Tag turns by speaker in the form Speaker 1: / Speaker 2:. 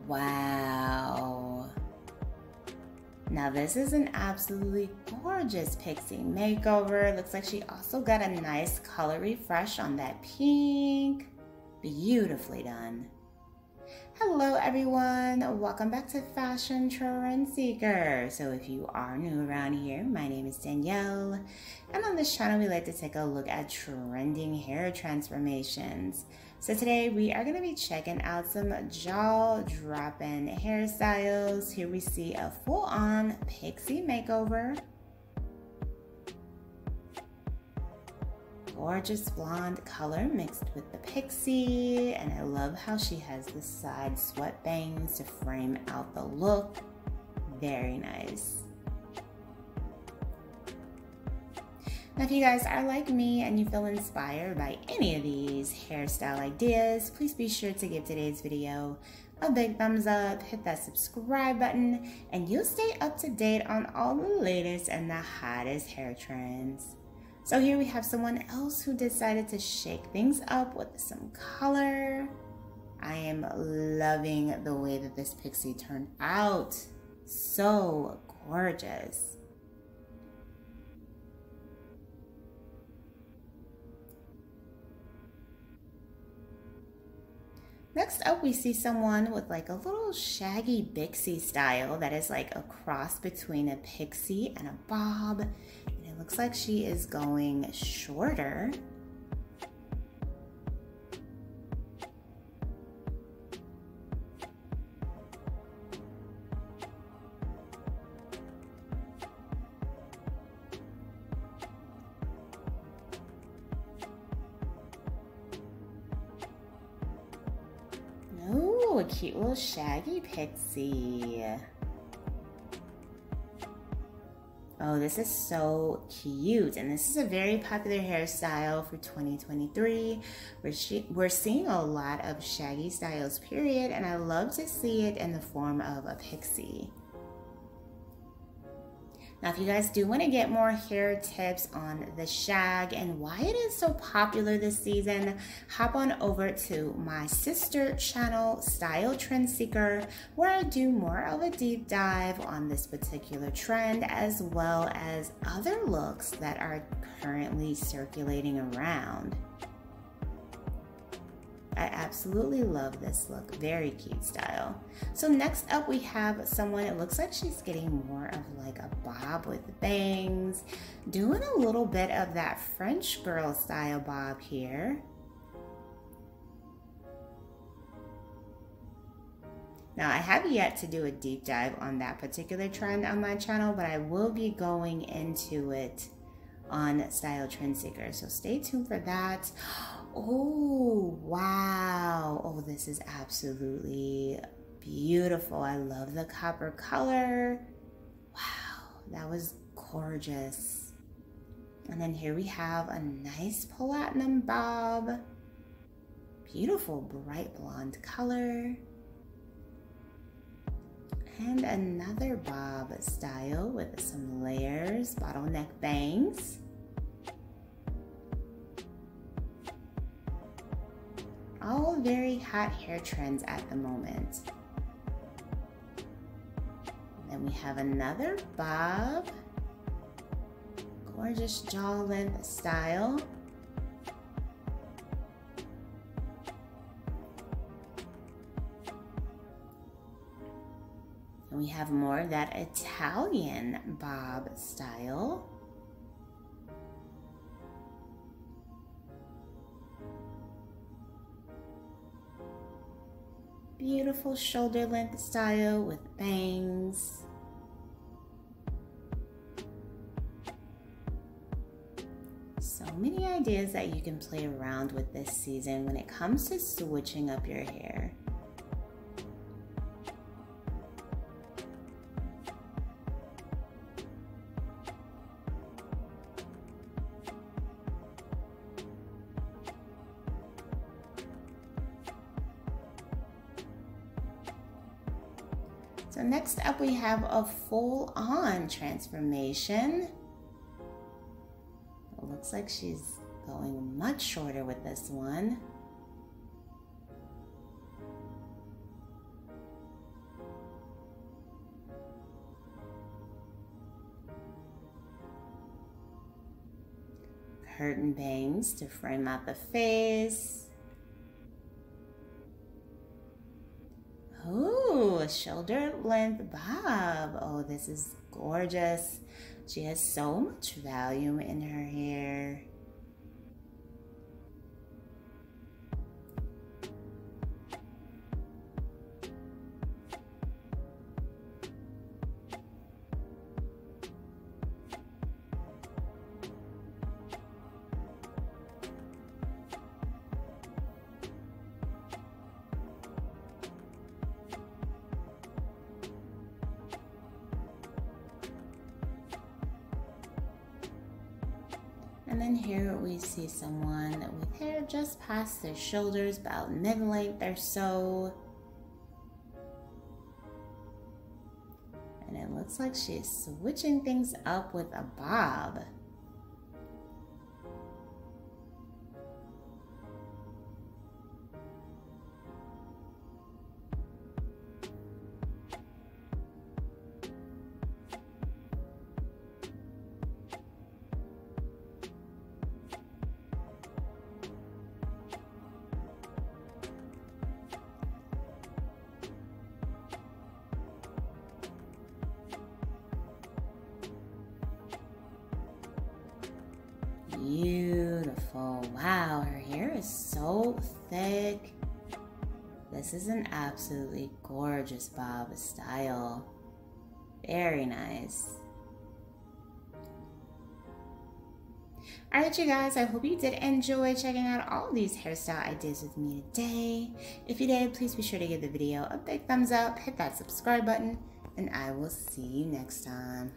Speaker 1: Wow. Now this is an absolutely gorgeous pixie makeover. Looks like she also got a nice color refresh on that pink. Beautifully done. Hello everyone, welcome back to Fashion Trend Seeker. So if you are new around here, my name is Danielle, and on this channel we like to take a look at trending hair transformations. So today we are going to be checking out some jaw-dropping hairstyles. Here we see a full-on pixie makeover. Gorgeous blonde color mixed with the pixie, and I love how she has the side sweat bangs to frame out the look. Very nice. Now if you guys are like me and you feel inspired by any of these hairstyle ideas, please be sure to give today's video a big thumbs up, hit that subscribe button, and you'll stay up to date on all the latest and the hottest hair trends. So here we have someone else who decided to shake things up with some color. I am loving the way that this pixie turned out. So gorgeous. Next up, we see someone with like a little shaggy Bixie style that is like a cross between a pixie and a bob. And it looks like she is going shorter. Ooh, a cute little shaggy pixie. Oh, this is so cute. And this is a very popular hairstyle for 2023. We're seeing a lot of shaggy styles, period. And I love to see it in the form of a pixie. Now, if you guys do want to get more hair tips on the shag and why it is so popular this season, hop on over to my sister channel, Style Trend Seeker, where I do more of a deep dive on this particular trend, as well as other looks that are currently circulating around. I absolutely love this look. Very cute style. So next up we have someone, it looks like she's getting more of like a bob with bangs, doing a little bit of that French girl style bob here. Now I have yet to do a deep dive on that particular trend on my channel, but I will be going into it on Style Trend Seeker, so stay tuned for that. Oh, wow. Oh, this is absolutely beautiful. I love the copper color. Wow, that was gorgeous. And then here we have a nice platinum bob. Beautiful bright blonde color. And another bob style with some layers, bottleneck bangs. All very hot hair trends at the moment. Then we have another bob. Gorgeous jaw length style. And we have more of that Italian bob style. Beautiful shoulder length style with bangs. So many ideas that you can play around with this season when it comes to switching up your hair. So next up we have a full-on transformation. It looks like she's going much shorter with this one. curtain bangs to frame out the face. Ooh, a shoulder length bob. Oh, this is gorgeous. She has so much volume in her hair. And then here we see someone with hair just past their shoulders, about mid-length or so. And it looks like she's switching things up with a bob. Beautiful. Wow, her hair is so thick. This is an absolutely gorgeous bob style. Very nice. Alright you guys, I hope you did enjoy checking out all these hairstyle ideas with me today. If you did, please be sure to give the video a big thumbs up, hit that subscribe button, and I will see you next time.